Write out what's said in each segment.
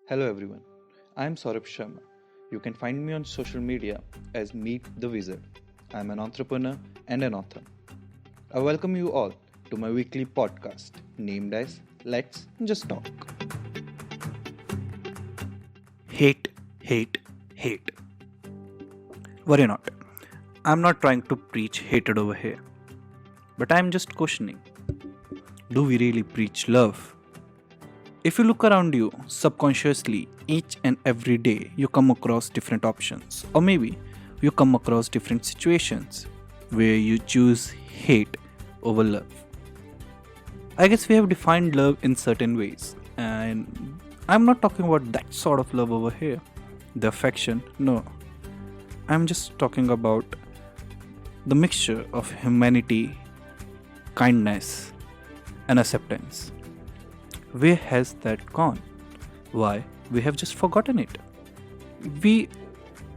Hello everyone, I am Saurabh Sharma. You can find me on social media as Meet the Wizard. I am an entrepreneur and an author. I welcome you all to my weekly podcast named as Let's Just Talk. Hate, hate, hate. Worry not. I'm not trying to preach hatred over here. But I'm just questioning. Do we really preach love? If you look around you, subconsciously, each and every day, you come across different options. Or maybe you come across different situations where you choose hate over love. I guess we have defined love in certain ways. And I'm not talking about that sort of love over here. The affection, no. I'm just talking about the mixture of humanity, kindness, and acceptance. Where has that gone? Why? We have just forgotten it. We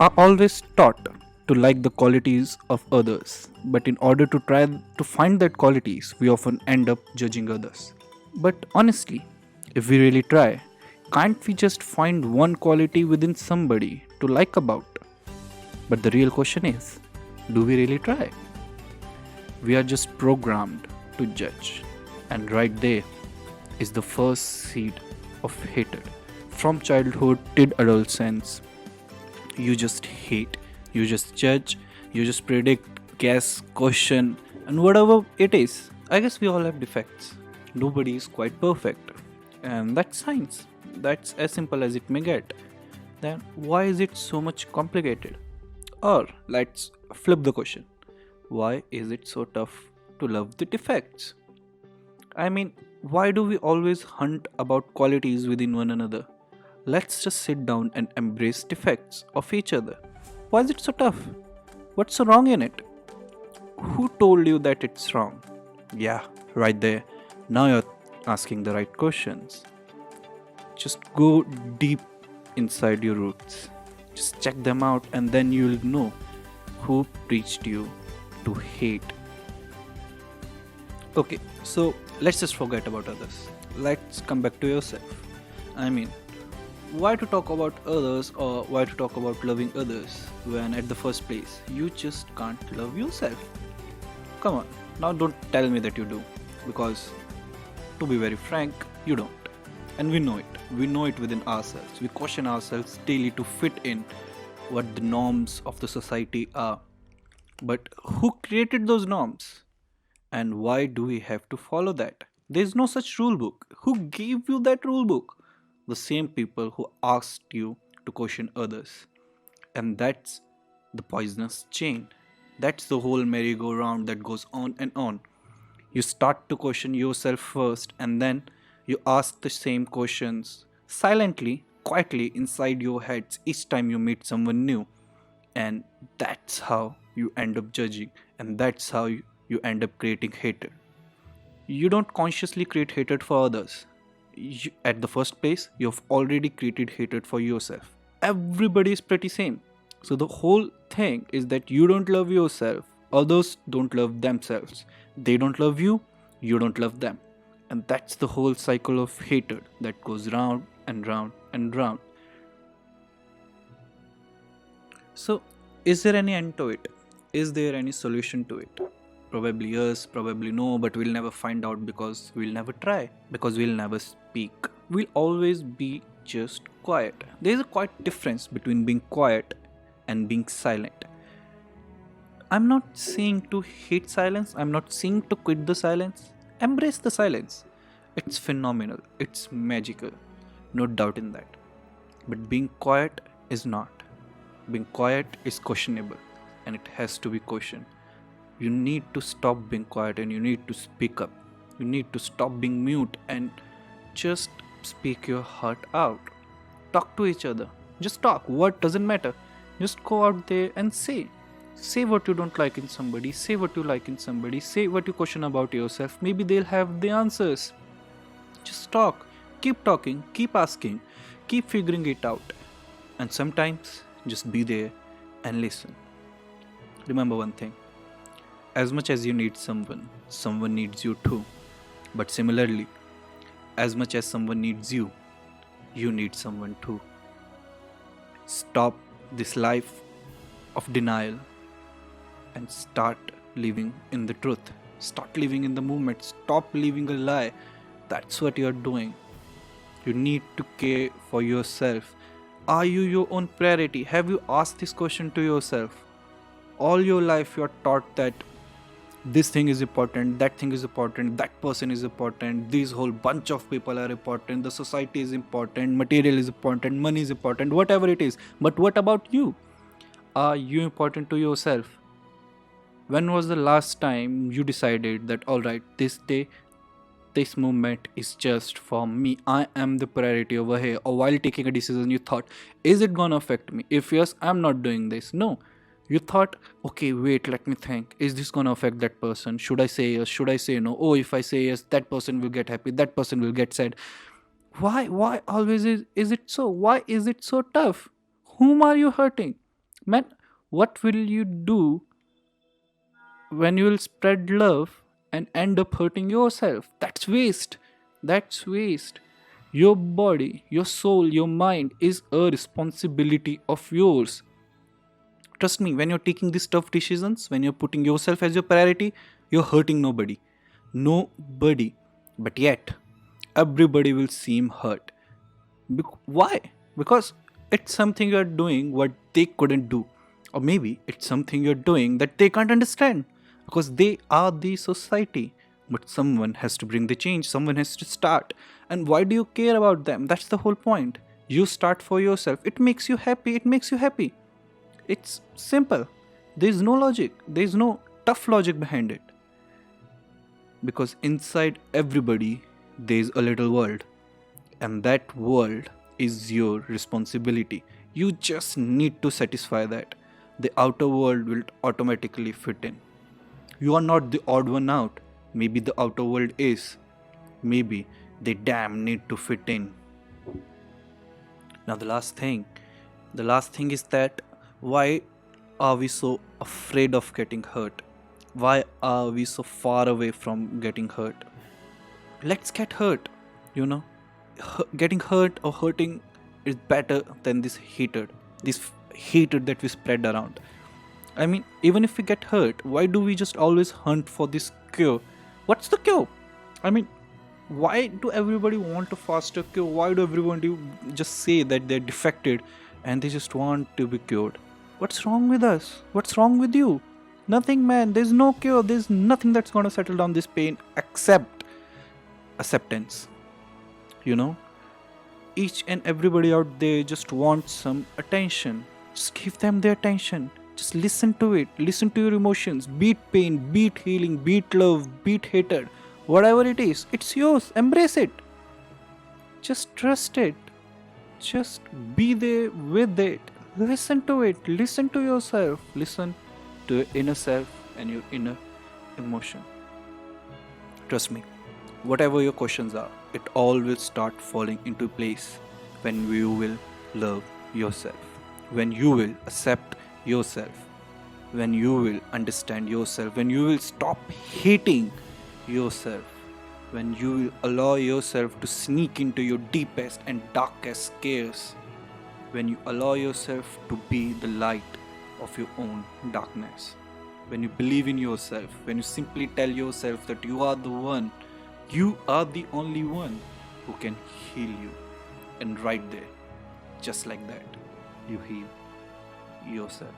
are always taught to like the qualities of others, but in order to try to find that qualities, we often end up judging others. But honestly, if we really try, can't we just find one quality within somebody to like about? But the real question is, do we really try? We are just programmed to judge. And right there is the first seed of hatred. From childhood till adolescence, you just hate, you just judge, you just predict, guess, question, and whatever it is. I guess we all have defects. Nobody is quite perfect. And that's science. That's as simple as it may get. Then why is it so much complicated? Or let's flip the question. Why is it so tough to love the defects? I mean, why do we always hunt about qualities within one another? Let's just sit down and embrace defects of each other. Why is it so tough? What's so wrong in it? Who told you that it's wrong? Yeah, right there. Now you're asking the right questions. Just go deep inside your roots. Just check them out and then you'll know who preached you to hate. Okay, so let's just forget about others. Let's come back to yourself. I mean, why to talk about others or why to talk about loving others when at the first place you just can't love yourself? Come on, now don't tell me that you do, because to be very frank, you don't. And we know it. We know it within ourselves. We caution ourselves daily to fit in what the norms of the society are. But who created those norms? And why do we have to follow that? There is no such rule book. Who gave you that rule book? The same people who asked you to question others. And that's the poisonous chain. That's the whole merry-go-round that goes on and on. You start to question yourself first, and then you ask the same questions silently, quietly inside your heads each time you meet someone new. And that's how you end up judging, and that's how you end up creating hatred. You don't consciously create hatred for others. At the first place, you've already created hatred for yourself. Everybody is pretty same. So the whole thing is that you don't love yourself, others don't love themselves. They don't love you, you don't love them. And that's the whole cycle of hatred that goes round and round and round. So, is there any end to it? Is there any solution to it? Probably yes, probably no, but we'll never find out because we'll never try, because we'll never speak. We'll always be just quiet. There's a quite difference between being quiet and being silent. I'm not saying to hate silence, I'm not saying to quit the silence. Embrace the silence. It's phenomenal, it's magical, no doubt in that. But being quiet is not. Being quiet is questionable, and it has to be questioned. You need to stop being quiet and you need to speak up. You need to stop being mute and just speak your heart out. Talk to each other. Just talk. What doesn't matter. Just go out there and say. Say what you don't like in somebody. Say what you like in somebody. Say what you question about yourself. Maybe they'll have the answers. Just talk. Keep talking. Keep asking. Keep figuring it out. And sometimes just be there and listen. Remember one thing. As much as you need someone, someone needs you too. But similarly, as much as someone needs you, you need someone too. Stop this life of denial and start living in the truth. Start living in the moment. Stop living a lie. That's what you're doing. You need to care for yourself. Are you your own priority? Have you asked this question to yourself? All your life you're taught that this thing is important, that thing is important, that person is important, this whole bunch of people are important, the society is important, material is important, money is important, whatever it is. But what about you? Are you important to yourself? When was the last time you decided that, alright, this day, this moment is just for me, I am the priority over here? Or while taking a decision, you thought, is it gonna affect me? If yes, I'm not doing this. No. You thought, okay, wait, let me think. Is this gonna affect that person? Should I say yes? Should I say no? Oh, if I say yes, that person will get happy, that person will get sad. Why always is it so? Why is it so tough? Whom are you hurting? Man, what will you do when you will spread love and end up hurting yourself? That's waste. That's waste. Your body, your soul, your mind is a responsibility of yours. Trust me, when you're taking these tough decisions, when you're putting yourself as your priority, you're hurting nobody. Nobody. But yet, everybody will seem hurt. Why? Because it's something you're doing what they couldn't do. Or maybe it's something you're doing that they can't understand. Because they are the society. But someone has to bring the change, someone has to start. And why do you care about them? That's the whole point. You start for yourself. It makes you happy. It makes you happy. It's simple. There's no logic. There's no tough logic behind it. Because inside everybody, there's a little world. And that world is your responsibility. You just need to satisfy that. The outer world will automatically fit in. You are not the odd one out. Maybe the outer world is. Maybe they damn need to fit in. Now the last thing is that why are we so afraid of getting hurt? Why are we so far away from getting hurt? Let's get hurt, Getting hurt or hurting is better than this hatred that we spread around. I mean, even if we get hurt, why do we just always hunt for this cure? What's the cure? I mean, why do everybody want a faster cure? Why do everybody just say that they're defected and they just want to be cured? What's wrong with us? What's wrong with you? Nothing, man. There's no cure. There's nothing that's going to settle down this pain except acceptance. Each and everybody out there just wants some attention. Just give them their attention. Just listen to it. Listen to your emotions. Beat pain, beat healing, beat love, beat hatred. Whatever it is, it's yours. Embrace it. Just trust it. Just be there with it. Listen to it. Listen to yourself. Listen to your inner self and your inner emotion. Trust me, whatever your questions are, it all will start falling into place when you will love yourself, when you will accept yourself, when you will understand yourself, when you will stop hating yourself, when you will allow yourself to sneak into your deepest and darkest scares, when you allow yourself to be the light of your own darkness, when you believe in yourself, when you simply tell yourself that you are the one, you are the only one who can heal you. And right there, just like that, you heal yourself.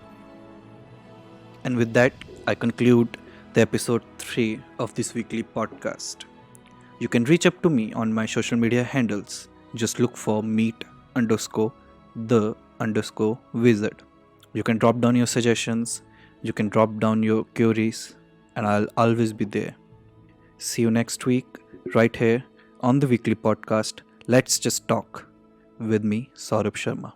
And with that, I conclude the episode 3 of this weekly podcast. You can reach up to me on my social media handles. Just look for meet_the_wizard. You can drop down your suggestions, you can drop down your queries, and I'll always be there. See you next week, right here on the weekly podcast. Let's just talk with me, Saurabh Sharma.